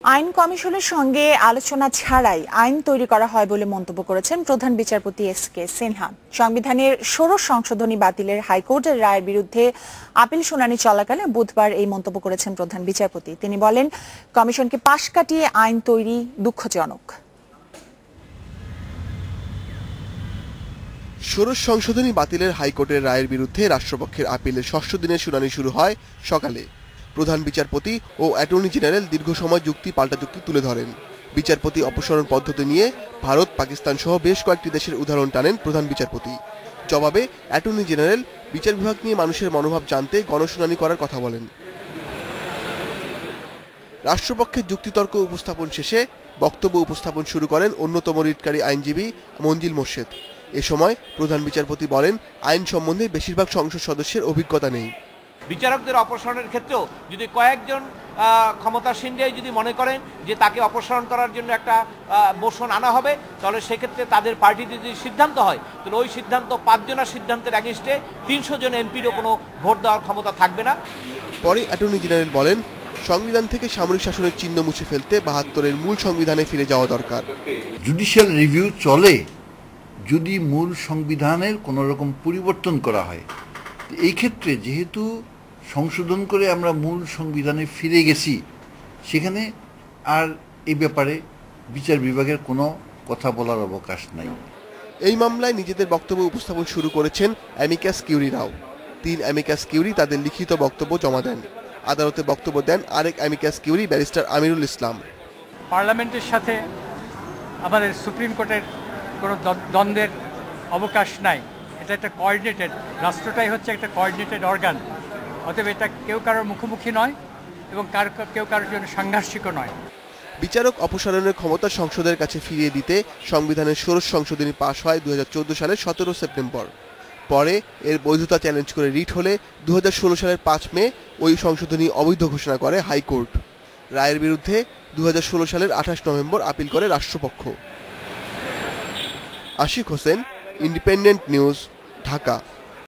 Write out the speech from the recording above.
আইন কমিশনের সঙ্গে আলোচনা ছাড়াই আইন তৈরি করা হয় বলে মন্তব্য করেছেন প্রধান বিচারপতি এস.কে. সিনহা। সংবিধানের ১৬ সংশোধনী বাতিলের হাইকোর্টের রায়ের বিরুদ্ধে আপিল শুনানি চলাকালে বুধবার এই মন্তব্য করেছেন প্রধান বিচারপতি। তিনি বলেন, কমিশনকে পাশ কাটিয়ে আইন তৈরি দুঃখজনক। ১৬ সংশোধনী বাতিলের হাইকোর্টের রায়ের বিরুদ্ধে রাষ্ট্রপক্ষের আপিলের ষষ্ঠ দিনের শুনানি শুরু হয় সকালে। প্রধান বিচারপতি ও অ্যাটর্নি জেনারেল দীর্ঘ সময় যুক্তি পাল্টা যুক্তি তুলে ধরেন। বিচারপতি অপসারণ পদ্ধতি নিয়ে ভারত, পাকিস্তান সহ বেশ কয়েকটি দেশের উদাহরণ টানেন প্রধান বিচারপতি। জবাবে অ্যাটর্নি জেনারেল বিচার বিভাগ নিয়ে মানুষের মনোভাব জানতে গণশুনানি করার কথা বলেন। রাষ্ট্রপক্ষের যুক্তিতর্ক উপস্থাপন শেষে বক্তব্য উপস্থাপন শুরু করেন অন্যতম রিটকারী আইনজীবী মঞ্জিল মোর্শেদ। এ সময় প্রধান বিচারপতি বলেন, আইন সম্বন্ধে বেশিরভাগ সংসদ সদস্যের অভিজ্ঞতা নেই। বিচারকদের অপসারণের ক্ষেত্রেও যদি কয়েকজন ক্ষমতাসীনরাই যদি মনে করেন যে তাকে অপসারণ করার জন্য একটা মোশন আনা হবে, তাহলে সেক্ষেত্রে তাদের পার্টিতে যদি সিদ্ধান্ত হয়, তাহলে ওই সিদ্ধান্ত ৫ জনের সিদ্ধান্তের অ্যাগেইনস্টে ৩০০ জন এমপিরও কোনো ভোট দেওয়ার ক্ষমতা থাকবে না। পরে অ্যাটর্নি জেনারেল বলেন, সংবিধান থেকে সামরিক শাসনের চিহ্ন মুছে ফেলতে ৭২-এর মূল সংবিধানে ফিরে যাওয়া দরকার। জুডিশিয়াল রিভিউ চলে যদি মূল সংবিধানের কোনো রকম পরিবর্তন করা হয়। এই ক্ষেত্রে যেহেতু সংশোধন করে আমরা মূল সংবিধানে ফিরে গেছি, সেখানে আর এই ব্যাপারে বিচার বিভাগের কোনো কথা বলার অবকাশ নাই। এই মামলায় নিজেদের বক্তব্য উপস্থাপন শুরু করেছেন অ্যামিকাস কিউরিরাও। ৩ অ্যামিকাস কিউরি তাদের লিখিত বক্তব্য জমা দেন। আদালতে বক্তব্য দেন আরেক amicus curiae barrister Amirul Islam. পার্লামেন্টের সাথে আমাদের সুপ্রিম কোর্টের কোনো দ্বন্দ্বের অবকাশ নাই। এটা একটা কোঅর্ডিনেটেড, রাষ্ট্রটাই হচ্ছে একটা কোঅর্ডিনেটেড অর্গান। অতএব এটা কেউ কারোর মুখোমুখি নয় এবং কেউ কারোর জন্য সাংঘর্ষিকও নয়। বিচারক অপসারণের ক্ষমতা সংসদের কাছে ফিরিয়ে দিতে সংবিধানের ১৬ সংশোধনী পাশ হয় ২০১৪ সালের ১৭ সেপ্টেম্বর। পরে এর বৈধতা চ্যালেঞ্জ করে রিট হলে ২০১৬ সালের ৫ মে ওই সংশোধনী অবৈধ ঘোষণা করে হাইকোর্ট। রায়ের বিরুদ্ধে ২০১৬ সালের ২৮ নভেম্বর আপিল করে রাষ্ট্রপক্ষ। Ashik Hossain, Independent News, Dhaka.